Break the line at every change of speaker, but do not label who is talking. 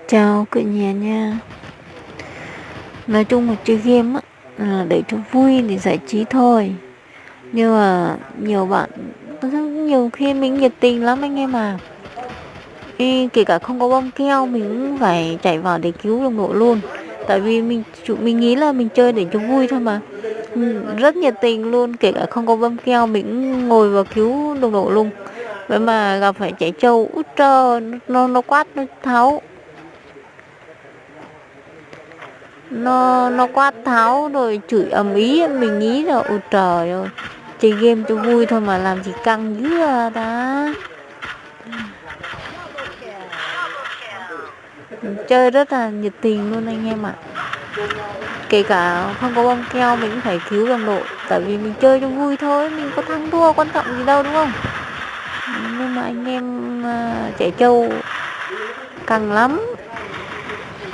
Chào cả nhà nha. Nói chung là chơi game á là để cho vui, để giải trí thôi. Nhưng mà nhiều bạn, nhiều khi mình nhiệt tình lắm anh em à. Kể cả không có bom keo mình cũng phải chạy vào để cứu đồng đội luôn. Tại vì mình nghĩ là mình chơi để cho vui thôi mà. Rất nhiệt tình luôn, kể cả không có bom keo mình cũng ngồi vào cứu đồng đội luôn. Vậy mà gặp phải chạy trâu út trơ, nó quát nó tháo. Nó quát tháo rồi chửi ầm ĩ, mình nghĩ là ôi trời ơi, chơi game cho vui thôi mà làm gì căng dữ à ta. Chơi rất là nhiệt tình luôn anh em ạ. Kể cả không có bom keo mình cũng phải cứu đồng đội, tại vì mình chơi cho vui thôi, mình có thắng thua quan trọng gì đâu đúng không. Nhưng mà anh em trẻ trâu căng lắm.